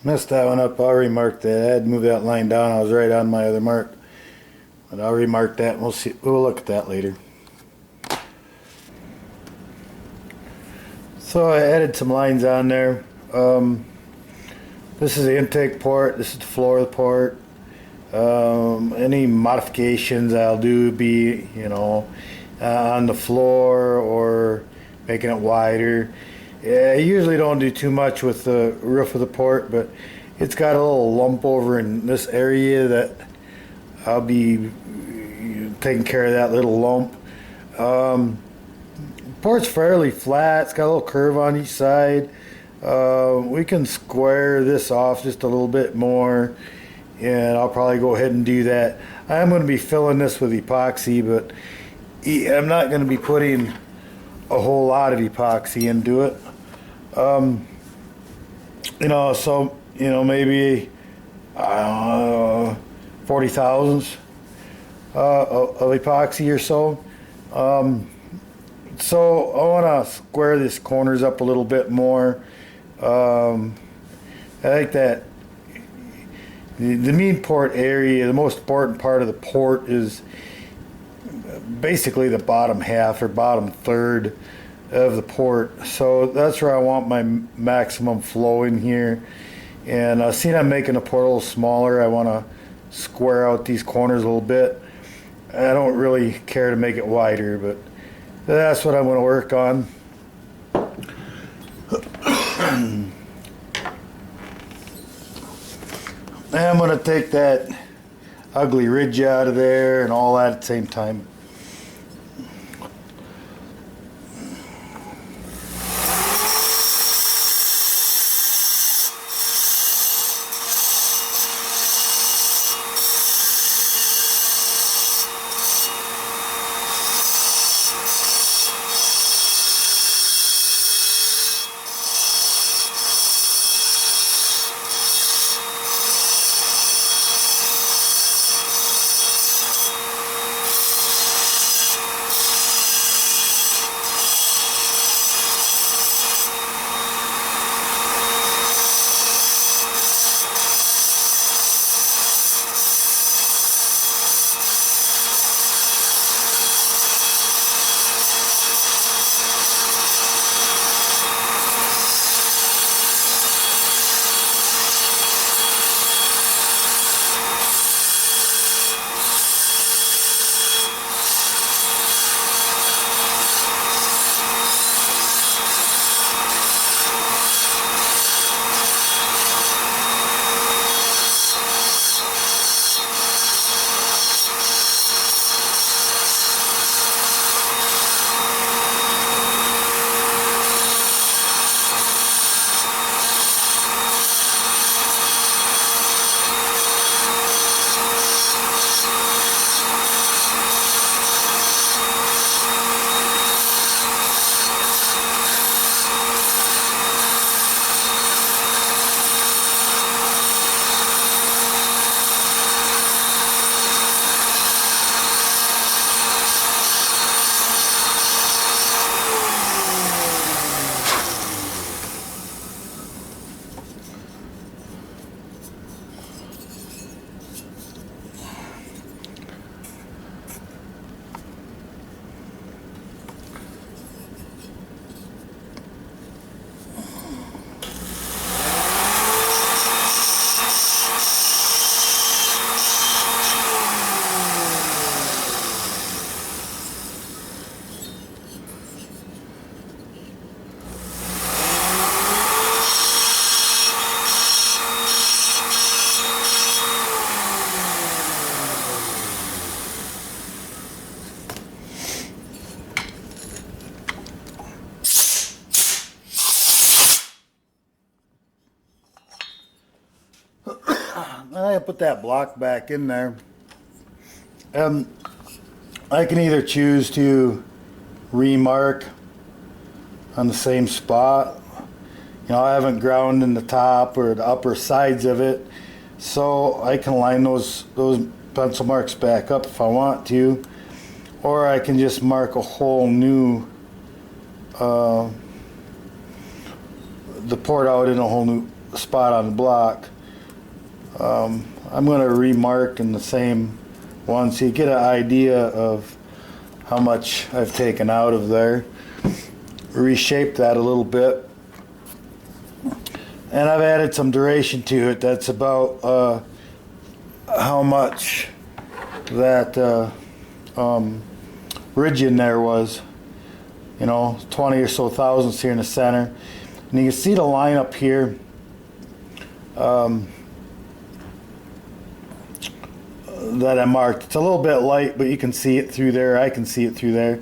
Messed that one up. I already marked that. I had to move that line down. I was right on my other mark. But I already marked that. We'll see. We'll look at that later. So I added some lines on there. This is the intake port. This is the floor of the port. Any modifications I'll do be, on the floor or making it wider. I usually don't do too much with the roof of the port, but it's got a little lump over in this area that I'll be taking care of that little lump. Port's fairly flat. It's got a little curve on each side. We can square this off just a little bit more, and I'll probably go ahead and do that. I'm going to be filling this with epoxy, but I'm not going to be putting a whole lot of epoxy into it. Maybe 40 thousandths of epoxy or so. So I want to square these corners up a little bit more. I think that the mean port area, the most important part of the port, is basically the bottom half or bottom third of the port. So that's where I want my maximum flow in here. And seeing I'm making the port a little smaller, I want to square out these corners a little bit. I don't really care to make it wider, but that's what I'm going to work on. And I'm going to take that ugly ridge out of there and all that at the same time. I put that block back in there. I can either choose to remark on the same spot. I haven't ground in the top or the upper sides of it, so I can line those pencil marks back up if I want to, or I can just mark a whole new the port out in a whole new spot on the block. I'm going to remark in the same one so you get an idea of how much I've taken out of there. Reshape that a little bit. And I've added some duration to it. That's about how much that ridge in there was. 20 or so thousandths here in the center. And you can see the line up here. That I marked. It's a little bit light, but you can see it through there. I can see it through there.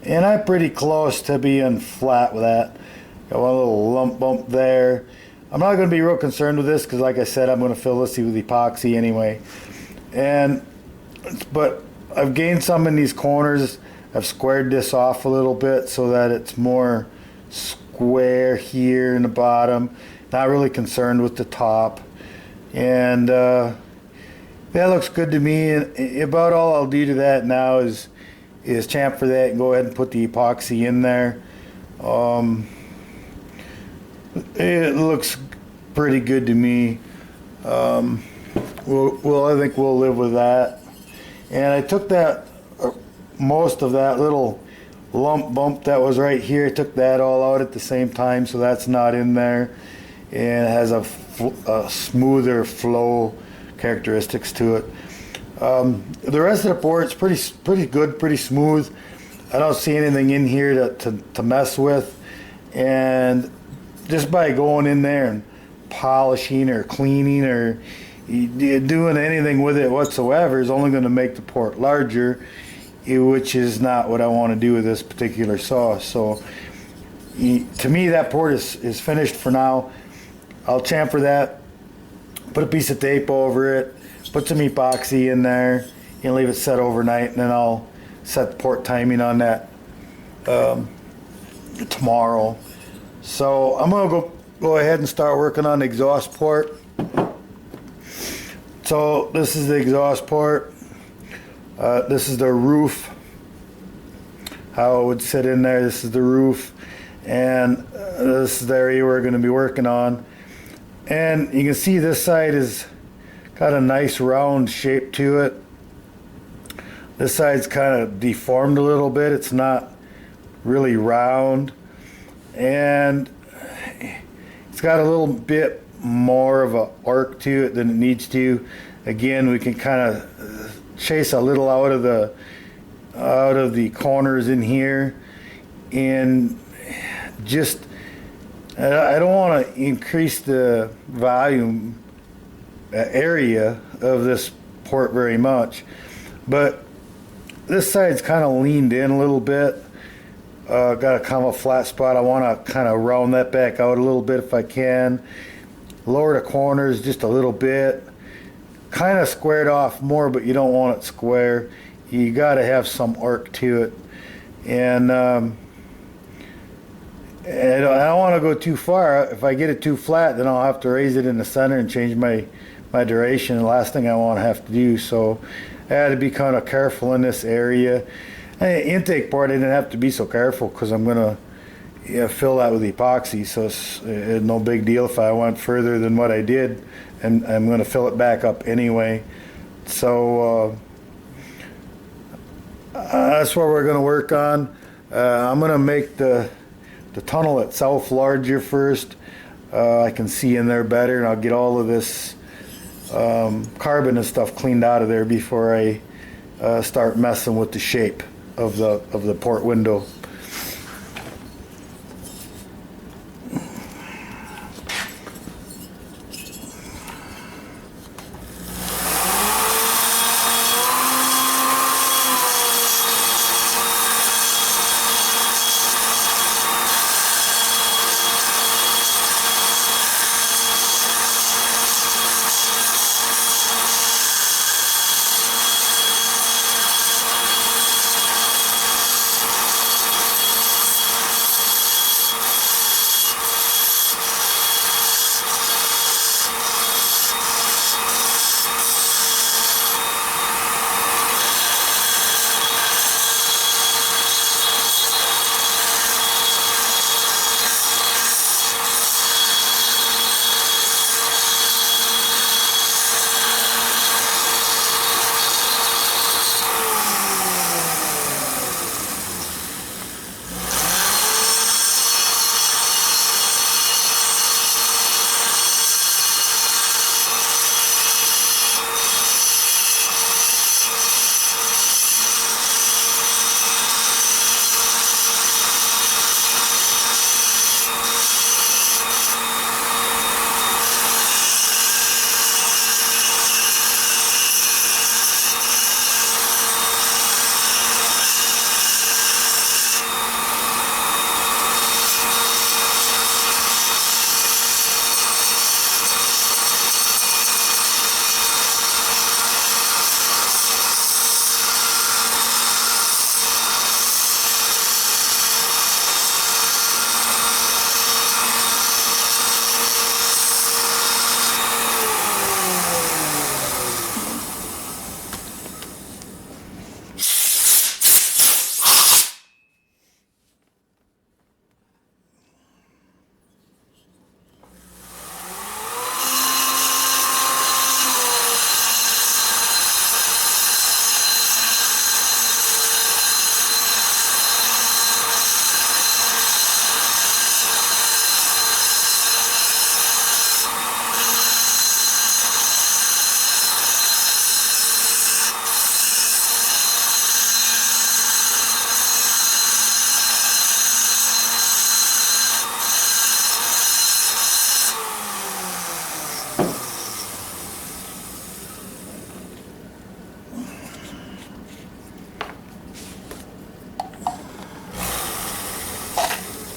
And I'm pretty close to being flat with that. Got one little lump bump there. I'm not going to be real concerned with this because, like I said, I'm going to fill this with epoxy anyway. But I've gained some in these corners. I've squared this off a little bit so that it's more square here in the bottom. Not really concerned with the top. And that looks good to me. And about all I'll do to that now is chamfer that and go ahead and put the epoxy in there. It looks pretty good to me. I think we'll live with that. And I took that most of that little lump bump that was right here. I took that all out at the same time, so that's not in there. And it has a smoother flow characteristics to it. The rest of the board's pretty good, pretty smooth. I don't see anything in here to mess with. And just by going in there and polishing or cleaning or doing anything with it whatsoever is only going to make the port larger, which is not what I want to do with this particular saw. So to me, that port is finished for now. I'll chamfer that, put a piece of tape over it, put some epoxy in there, and leave it set overnight, and then I'll set the port timing on that tomorrow. So I'm going to go ahead and start working on the exhaust port. So this is the exhaust port. This is the roof, how it would sit in there. This is the roof, and this is the area we're going to be working on. And you can see this side is got a nice round shape to it. This side's kind of deformed a little bit. It's not really round, and it's got a little bit more of a arc to it than it needs to. Again, we can kind of chase a little out of the corners in here, and just I don't want to increase the volume area of this port very much, but this side's kind of leaned in a little bit. Got a kind of a flat spot. I want to kind of round that back out a little bit if I can. Lower the corners just a little bit. Kind of squared off more, but you don't want it square. You got to have some arc to it. And I don't want to go too far. If I get it too flat, then I'll have to raise it in the center and change my duration. The last thing I want to have to do. So I had to be kind of careful in this area. Intake port, I didn't have to be so careful because I'm going to fill that with epoxy. So it's no big deal if I went further than what I did. And I'm going to fill it back up anyway. So that's what we're going to work on. I'm going to make the tunnel itself larger first. I can see in there better, and I'll get all of this carbon and stuff cleaned out of there before I start messing with the shape of the port window.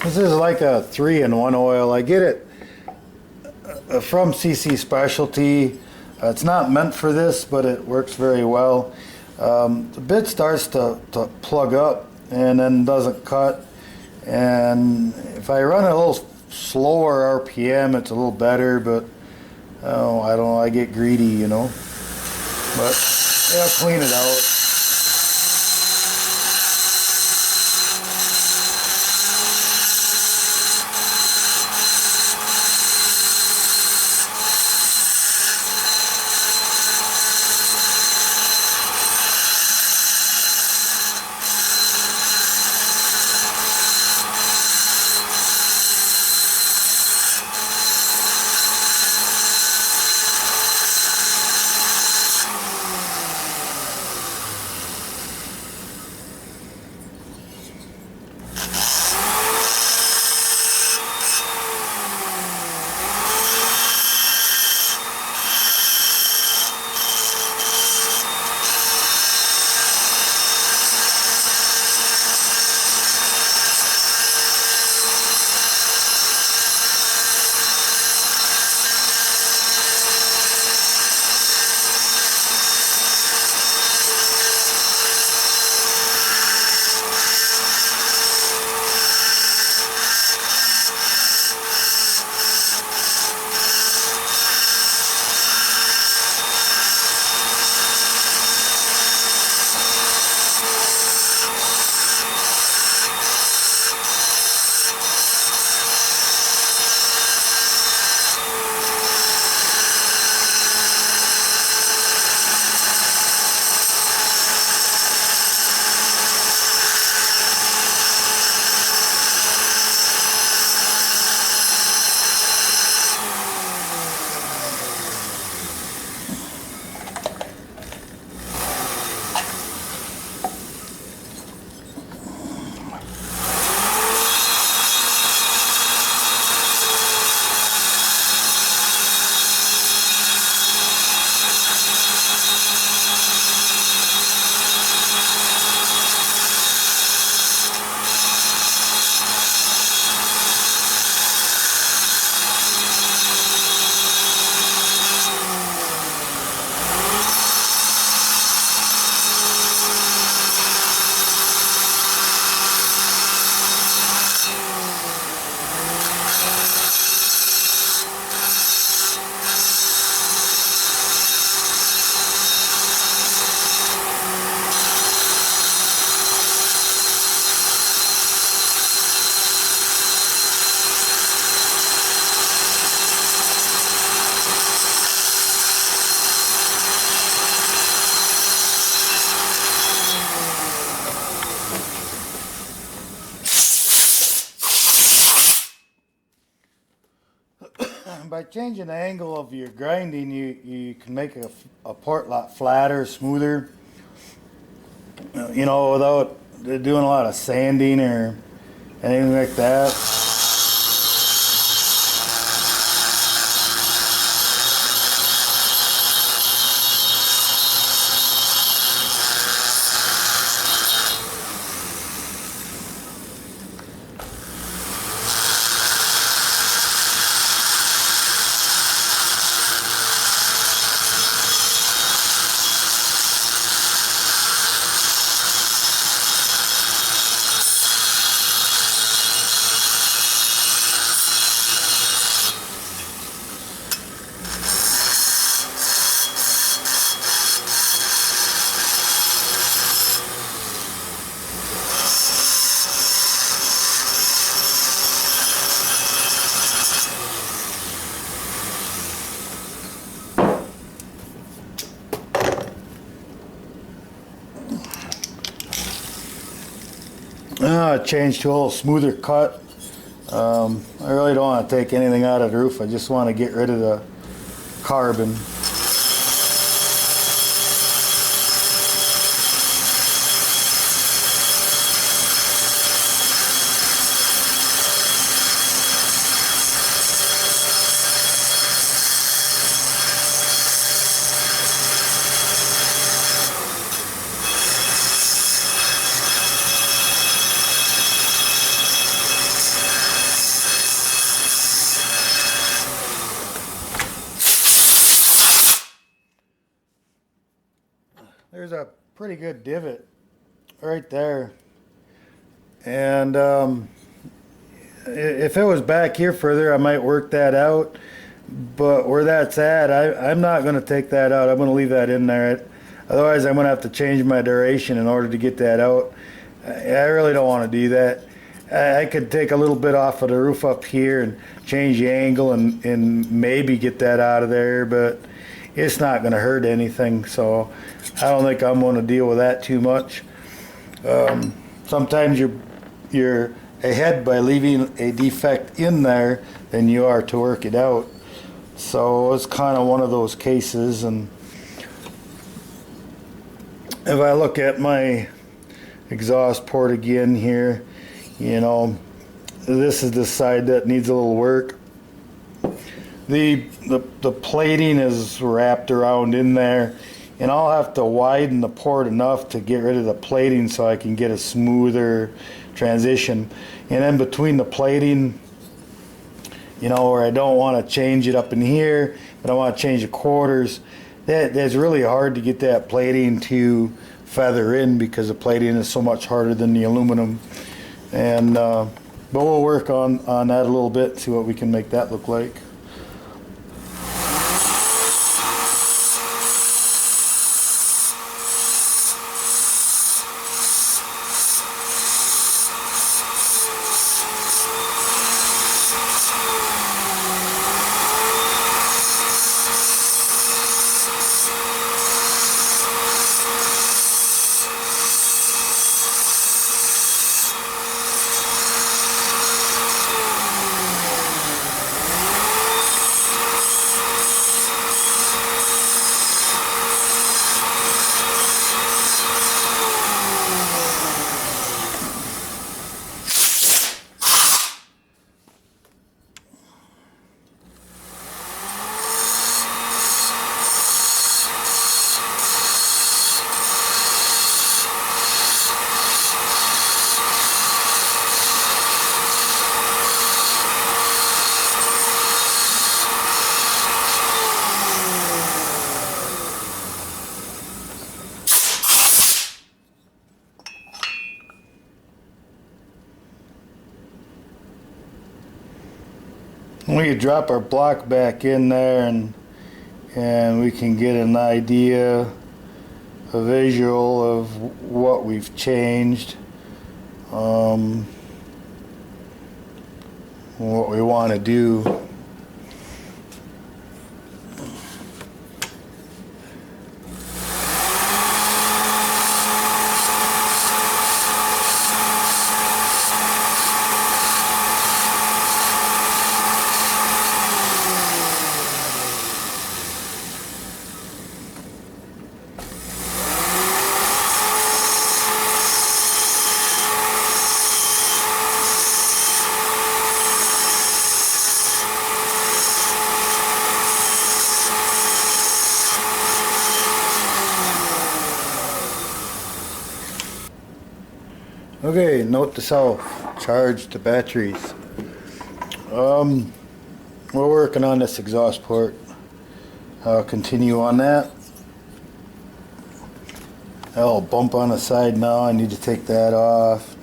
This is like a 3-in-1 oil. I get it from CC Specialty. It's not meant for this, but it works very well. The bit starts to plug up and then doesn't cut. And if I run it a little slower RPM, it's a little better, but oh, I don't know, I get greedy, you know. But yeah, I'll clean it out. By changing the angle of your grinding, you can make a part a lot flatter, smoother, you know, without doing a lot of sanding or anything like that. Change to a little smoother cut. I really don't want to take anything out of the roof. I just want to get rid of the carbon. there's a pretty good divot right there. And if it was back here further, I might work that out. But where that's at, I'm not going to take that out. I'm going to leave that in there. Otherwise, I'm going to have to change my duration in order to get that out. I really don't want to do that. I could take a little bit off of the roof up here and change the angle and maybe get that out of there, but it's not going to hurt anything, so I don't think I'm going to deal with that too much. Sometimes you're ahead by leaving a defect in there than you are to work it out. So it's kind of one of those cases. And if I look at my exhaust port again here, you know, this is the side that needs a little work. The plating is wrapped around in there, and I'll have to widen the port enough to get rid of the plating so I can get a smoother transition. And then between the plating, you know, where I don't want to change it up in here, but I want to change the quarters, that's really hard to get that plating to feather in because the plating is so much harder than the aluminum. And but we'll work on that a little bit, see what we can make that look like. We could drop our block back in there and we can get an idea, a visual of what we've changed, what we want to do. Okay, note to self, charge the batteries. We're working on this exhaust port. I'll continue on that. I'll bump on the side now, I need to take that off.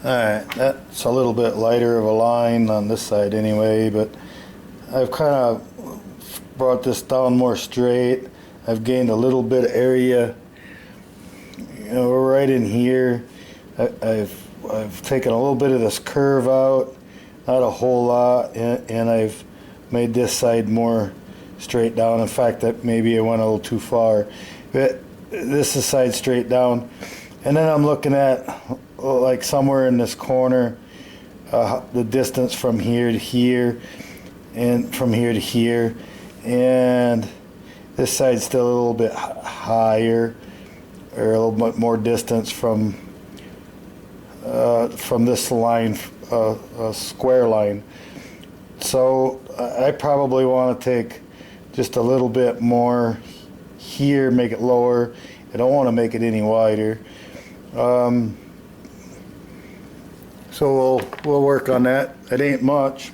Alright, that's a little bit lighter of a line on this side anyway, but I've kind of brought this down more straight. I've gained a little bit of area, you know, right in here. I've taken a little bit of this curve out, not a whole lot, and I've made this side more straight down. In fact, that maybe I went a little too far. But this is side straight down. And then I'm looking at like somewhere in this corner, the distance from here to here and from here to here, and this side's still a little bit higher, or a little bit more distance from this line, square line. So I probably want to take just a little bit more here, make it lower. I don't want to make it any wider. So we'll work on that. It ain't much.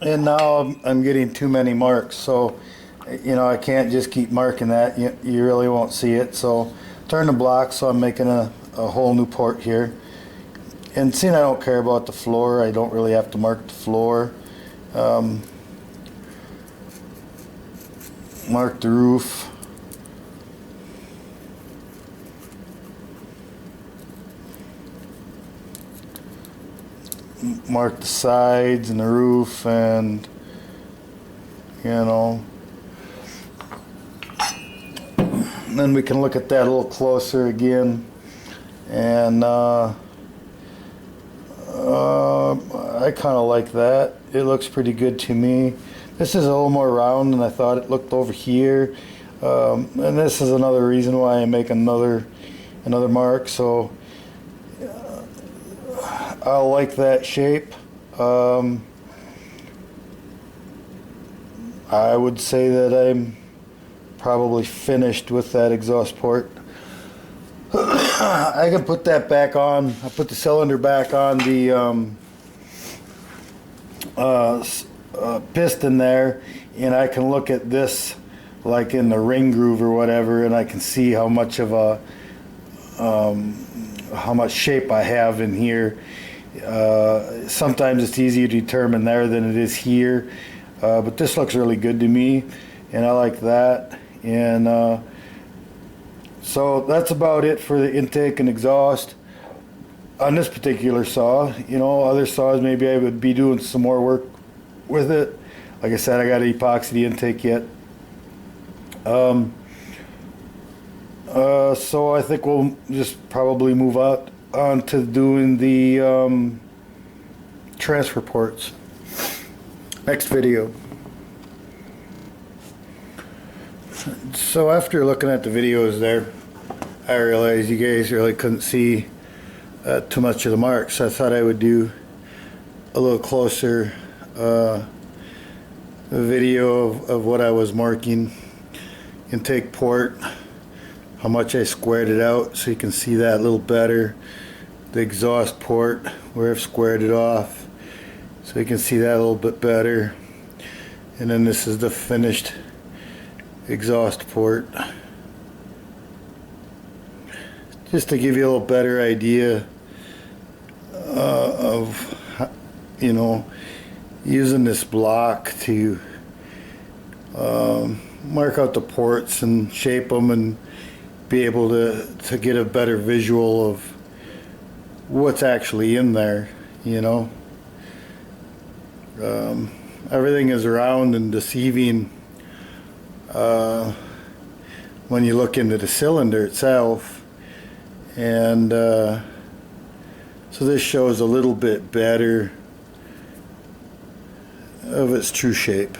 And now I'm getting too many marks, so you know I can't just keep marking that. You really won't see it. So turn the block, so I'm making a whole new port here. And seeing I don't care about the floor, I don't really have to mark the floor. Mark the roof. Mark the sides and the roof, and you know, and then we can look at that a little closer again. And I kind of like that. It looks pretty good to me. This is a little more round than I thought it looked over here, and this is another reason why I make another mark. So I like that shape. I would say that I'm probably finished with that exhaust port. I can put that back on. I put the cylinder back on the piston there, and I can look at this like in the ring groove or whatever, and I can see how much of a how much shape I have in here. Sometimes it's easier to determine there than it is here, but this looks really good to me, and I like that. And so that's about it for the intake and exhaust on this particular saw. You know, other saws maybe I would be doing some more work with it. Like I said, I got to epoxy the intake yet. So I think we'll just probably move on to doing the transfer ports next video. So after looking at the videos there, I realized you guys really couldn't see too much of the marks, so I thought I would do a little closer video of what I was marking. Intake port, how much I squared it out so you can see that a little better. The exhaust port, where I've squared it off so you can see that a little bit better. And then this is the finished exhaust port, just to give you a little better idea of, you know, using this block to mark out the ports and shape them and be able to get a better visual of what's actually in there, you know. Everything is round and deceiving when you look into the cylinder itself, and so this shows a little bit better of its true shape.